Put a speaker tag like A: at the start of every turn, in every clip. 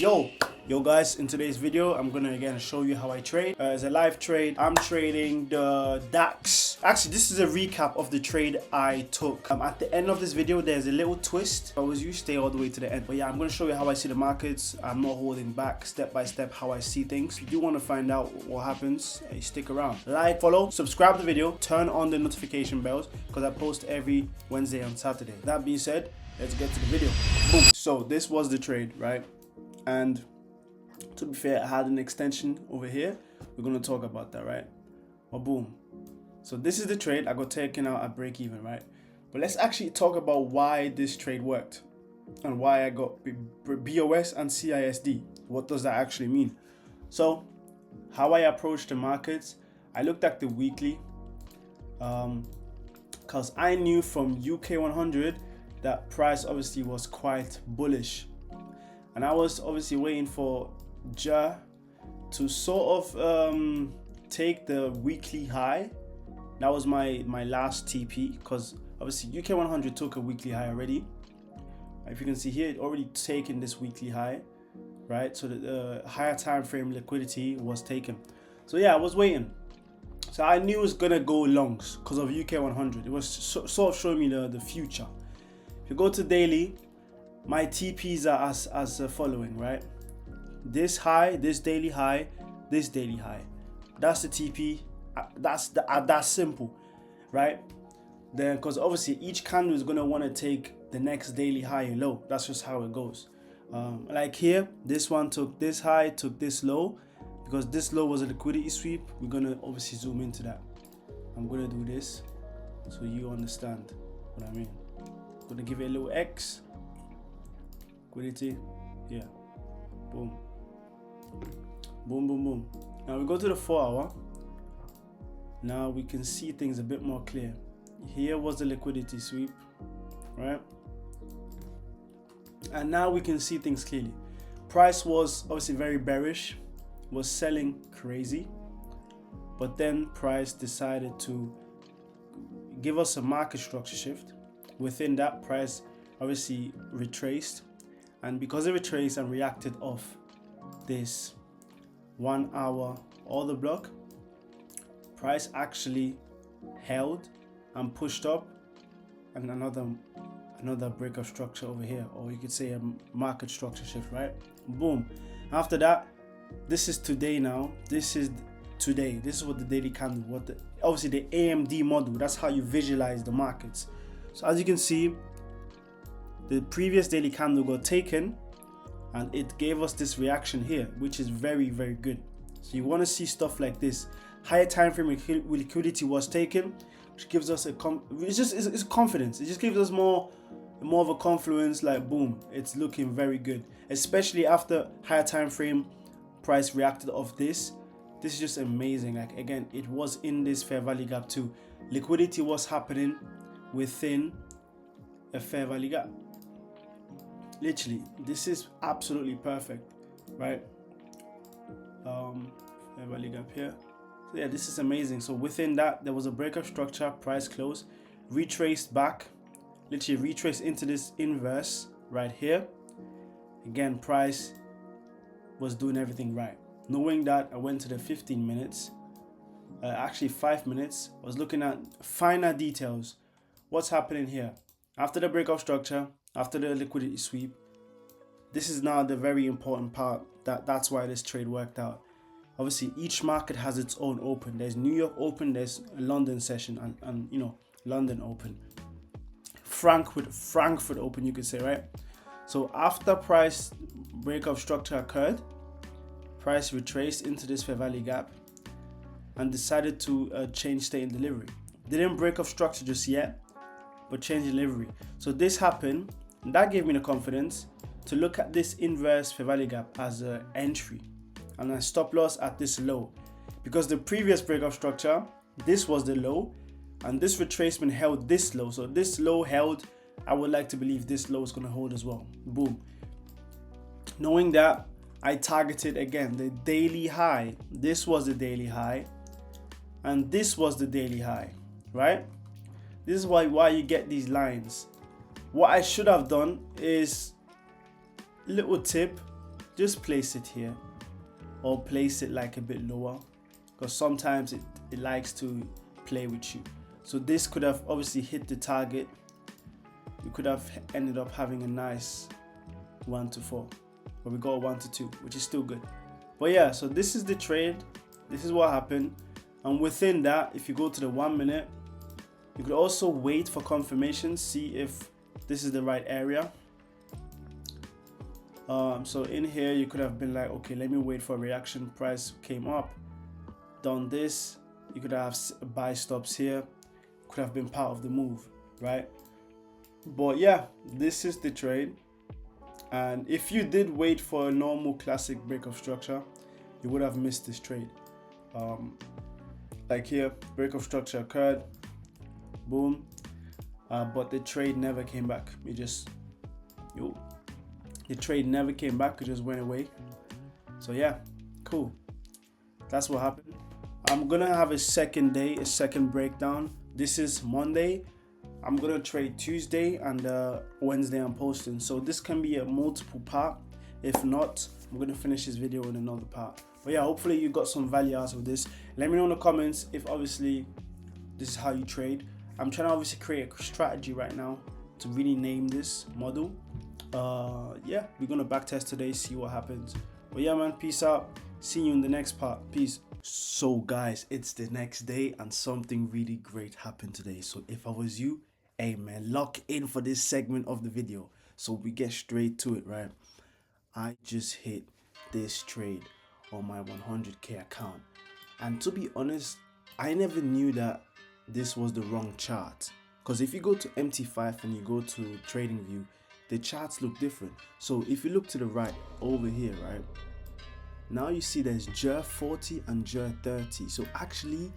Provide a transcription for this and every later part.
A: Yo guys, in today's video I'm gonna again show you how I trade. It's a live trade. I'm trading the DAX. Actually, this is a recap of the trade I took. At the end of this video there's a little twist. I was you stay all the way to the end, but yeah, I'm gonna show you how I see the markets. I'm not holding back, step by step how I see things. If you do want to find out what happens, hey, stick around. Like, follow, subscribe to the video, turn on the notification bells because I post every Wednesday and Saturday. That being said, let's get to the video. Boom. So this was the trade, right? And to be fair, I had an extension over here. We're going to talk about that, right? But boom. So this is the trade. I got taken out at break even, right? But let's actually talk about why this trade worked and why I got BOS and CISD. What does that actually mean? So how I approached the markets, I looked at the weekly because I knew from UK 100 that price obviously was quite bullish. And I was obviously waiting for Ja to sort of take the weekly high. That was my last TP because obviously UK 100 took a weekly high already. If you can see here, it already taken this weekly high, right? So the higher time frame liquidity was taken. So yeah, I was waiting. So I knew it was gonna go longs because of UK 100. It was sort of showing me the future. If you go to daily, my TPs are as following, right? This high, this daily high, this daily high. That's the TP. That's simple, right? Then, because obviously each candle is gonna want to take the next daily high and low. That's just how it goes. Like here, this one took this high, took this low, because this low was a liquidity sweep. We're gonna obviously zoom into that. I'm gonna do this so you understand what I mean. I'm gonna give it a little X. Liquidity, yeah, boom, boom, boom, boom. Now we go to the 4 hour. Now we can see things a bit more clear. Here was the liquidity sweep, right? And now we can see things clearly. Price was obviously very bearish, was selling crazy, but then price decided to give us a market structure shift. Within that, price obviously retraced. And because it retraced and reacted off this 1 hour order block, price actually held and pushed up, and another break of structure over here, or you could say a market structure shift, right? Boom. After that, this is today now. This is today. This is what the daily candle, obviously the AMD model, that's how you visualize the markets. So as you can see, the previous daily candle got taken and it gave us this reaction here, which is very, very good. So you want to see stuff like this. Higher time frame liquidity was taken, which gives us it's confidence. It just gives us more of a confluence, like boom, it's looking very good, especially after higher time frame price reacted off this. This is just amazing. Like again, it was in this fair value gap too. Liquidity was happening within a fair value gap. Literally, this is absolutely perfect, right? Fair value gap here. So yeah, this is amazing. So within that, there was a breakup structure, price close, retraced back, literally retraced into this inverse right here. Again, price was doing everything right. Knowing that, I went to the 15 minutes, actually 5 minutes. I was looking at finer details. What's happening here? After the breakup structure, after the liquidity sweep, this is now the very important part. That's why this trade worked out. Obviously, each market has its own open. There's New York open, there's a London session, and you know, London open. Frankfurt open, you could say, right? So after price breakup structure occurred, price retraced into this fair value gap and decided to change state in delivery. Didn't break up structure just yet, but change delivery. So this happened, and that gave me the confidence to look at this inverse fair value gap as an entry and a stop loss at this low, because the previous breakup structure, this was the low, and this retracement held this low. So this low held, I would like to believe this low is going to hold as well. Boom. Knowing that, I targeted again the daily high. This was the daily high, and this was the daily high, right? This is why you get these lines. What I should have done is, little tip, just place it here, or place it like a bit lower, because sometimes it likes to play with you. So this could have obviously hit the target. We could have ended up having a nice 1 to 4, but we got a 1 to 2, which is still good. But yeah, so this is the trade. This is what happened. And within that, if you go to the 1 minute, you could also wait for confirmation, see if this is the right area. So in here, you could have been like, okay, let me wait for a reaction. Price came up, done this. You could have buy stops here. Could have been part of the move, right? But yeah, this is the trade. And if you did wait for a normal classic break of structure, you would have missed this trade. Like here, break of structure occurred, boom, but the trade never came back. The trade never came back. It just went away. So yeah, cool. That's what happened. I'm gonna have a second day, a second breakdown. This is Monday. I'm gonna trade Tuesday, and Wednesday I'm posting. So this can be a multiple part. If not, I'm gonna finish this video in another part. But yeah, hopefully you got some value out of this. Let me know in the comments if obviously this is how you trade. I'm trying to obviously create a strategy right now to really name this model. Yeah, we're gonna backtest today, see what happens. But yeah, man, peace out. See you in the next part. Peace. So guys, it's the next day and something really great happened today. So if I was you, hey man, lock in for this segment of the video. So we get straight to it, right? I just hit this trade on my 100k account, and to be honest, I never knew that this was the wrong chart, because if you go to MT5 and you go to trading view, the charts look different. So if you look to the right over here, right, now you see there's JER 40 and JER 30. So actually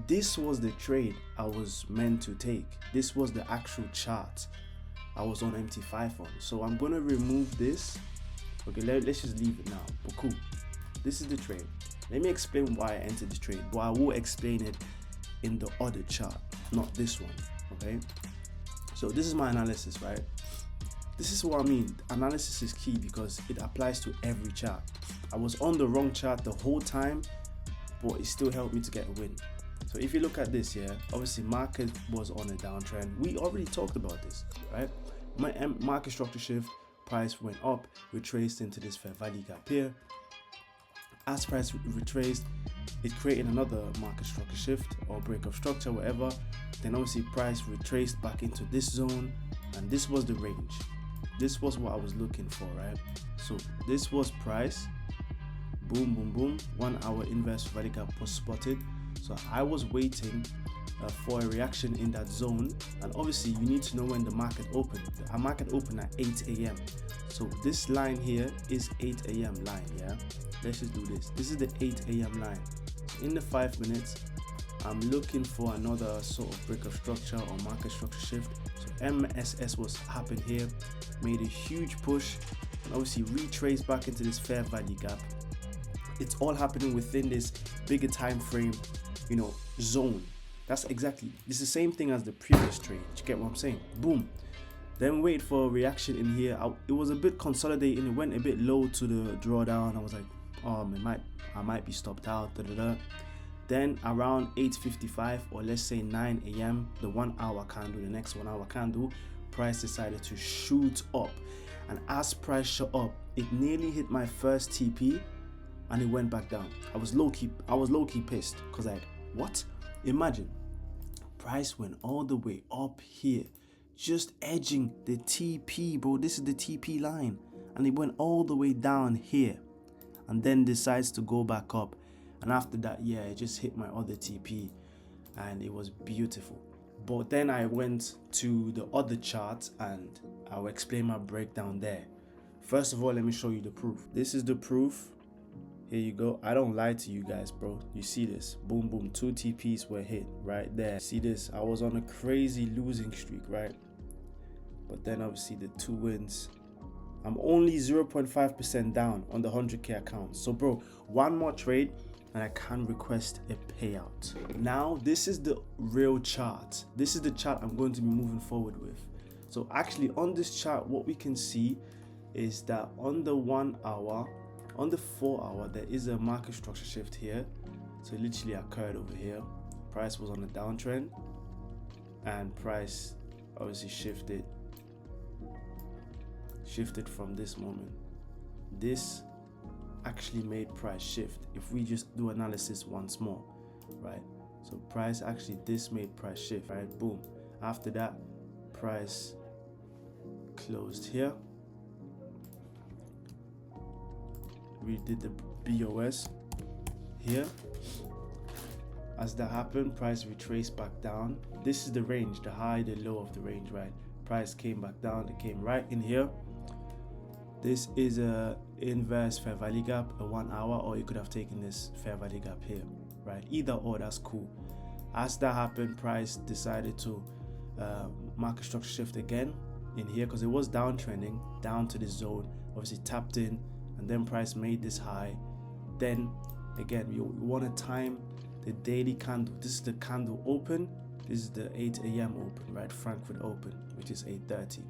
A: this was the trade I was meant to take. This was the actual chart I was on MT5 on. So I'm gonna remove this. Okay, let's just leave it now, but cool. This is the trade. Let me explain why I entered the trade, but I will explain it in the other chart, not this one, okay? So this is my analysis, right? This is what I mean. Analysis is key because it applies to every chart. I was on the wrong chart the whole time, but it still helped me to get a win. So if you look at this here, obviously market was on a downtrend. We already talked about this, right? My market structure shift, price went up, retraced into this fair value gap here. As price retraced, it created another market structure shift or break of structure, whatever. Then obviously price retraced back into this zone, and this was the range. This was what I was looking for, right? So this was price, boom, boom, boom. 1 hour inverse value gap was spotted. So I was waiting for a reaction in that zone, and obviously you need to know when the market opened. Our market opened at 8 a.m. So this line here is 8 a.m. line, yeah? Let's just do this. This is the 8 a.m. line. In the 5 minutes, I'm looking for another sort of break of structure or market structure shift. So MSS was happened here, made a huge push, and obviously retraced back into this fair value gap. It's all happening within this bigger time frame, you know, zone. That's exactly, it's the same thing as the previous trade. You get what I'm saying? Boom. Then wait for a reaction in here. It was a bit consolidating. It went a bit low to the drawdown. I was like, oh, I might be stopped out. Then around 8:55 or let's say 9 a.m., the 1 hour candle, the next 1 hour candle, price decided to shoot up. And as price shot up, it nearly hit my first TP and it went back down. I was low key pissed because like, what? Imagine price went all the way up here, just edging the TP, bro. This is the TP line, and it went all the way down here and then decides to go back up. And after that, yeah, it just hit my other TP and it was beautiful. But then I went to the other chart and I'll explain my breakdown there. First of all, let me show you the proof. This is the proof. Here you go. I don't lie to you guys, bro. You see this? Boom, boom. 2 TPs were hit right there. See this? I was on a crazy losing streak, right? But then obviously the 2 wins. I'm only 0.5% down on the 100k account. So, bro, one more trade and I can request a payout. Now, this is the real chart. This is the chart I'm going to be moving forward with. So actually on this chart, what we can see is that on the 1 hour, on the 4 hour, there is a market structure shift here. So it literally occurred over here. Price was on a downtrend and price obviously shifted from this moment. This actually made price shift. If we just do analysis once more, right? So price actually, this made price shift, right? Boom. After that, price closed here. We did the BOS here. As that happened, price retraced back down. This is the range, the high, the low of the range, right? Price came back down, it came right in here. This is a inverse fair value gap, a 1 hour, or you could have taken this fair value gap here, right? Either or, that's cool. As that happened, price decided to market structure shift again in here because it was downtrending down to this zone, obviously tapped in, and then price made this high. Then again, you want to time the daily candle. This is the candle open, this is the 8 a.m. open, right? Frankfurt open, which is 8:30.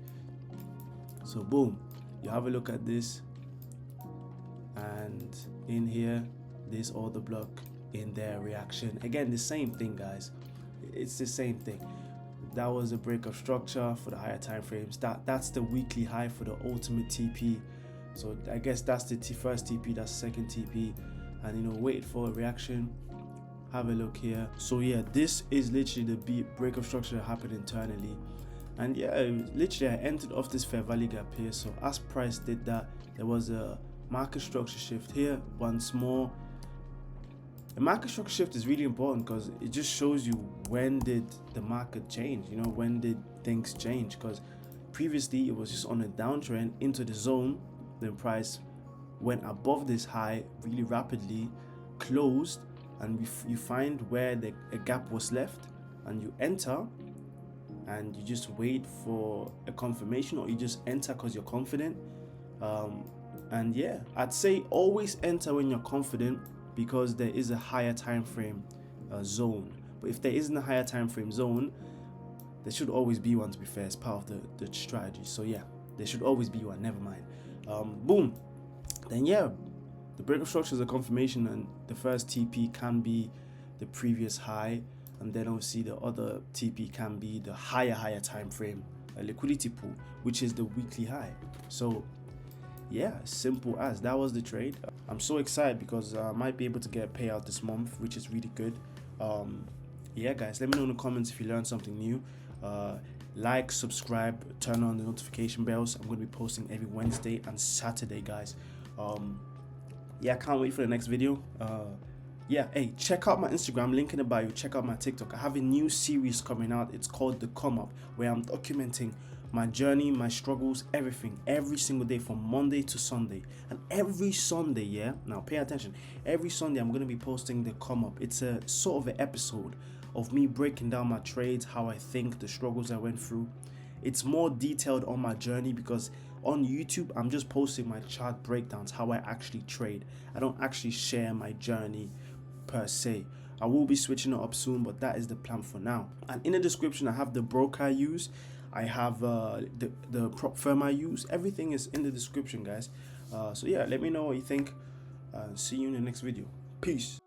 A: So boom, you have a look at this, and in here this order block, in their reaction again, the same thing, guys. It's the same thing. That was a break of structure for the higher time frames. That's the weekly high for the ultimate TP. So I guess that's the first TP, that's the second TP, and you know, wait for a reaction. Have a look here. So yeah, this is literally the break of structure that happened internally. And yeah, literally I entered off this fair value gap here. So as price did that, there was a market structure shift here once more. A market structure shift is really important because it just shows you when did the market change, you know, when did things change, because previously it was just on a downtrend into the zone. Then price went above this high really rapidly, closed, and you find where a gap was left, and you enter and you just wait for a confirmation, or you just enter because you're confident. And yeah, I'd say always enter when you're confident, because there is a higher time frame zone. But if there isn't a higher time frame zone, there should always be one, to be fair. It's part of the strategy. So yeah, there should always be one, never mind. Boom. Then yeah, the break of structure is a confirmation, and the first TP can be the previous high, and then obviously the other TP can be the higher time frame liquidity pool, which is the weekly high. So yeah, simple as that was the trade. I'm so excited because I might be able to get a payout this month, which is really good. Yeah guys, let me know in the comments if you learned something new. Like, subscribe, turn on the notification bells. I'm going to be posting every Wednesday and Saturday, guys. Yeah, I can't wait for the next video. Yeah, hey, check out my Instagram, link in the bio. Check out my TikTok. I have a new series coming out. It's called The Come Up, where I'm documenting my journey, my struggles, everything, every single day from Monday to Sunday. And every Sunday, yeah, now pay attention, every Sunday I'm going to be posting The Come Up. It's a sort of an episode of me breaking down my trades, how I think, the struggles I went through. It's more detailed on my journey, because on YouTube I'm just posting my chart breakdowns, how I actually trade. I don't actually share my journey per se. I will be switching it up soon, but that is the plan for now. And in the description I have the broker I use, I have the prop firm I use. Everything is in the description, guys. So yeah, let me know what you think. See you in the next video. Peace.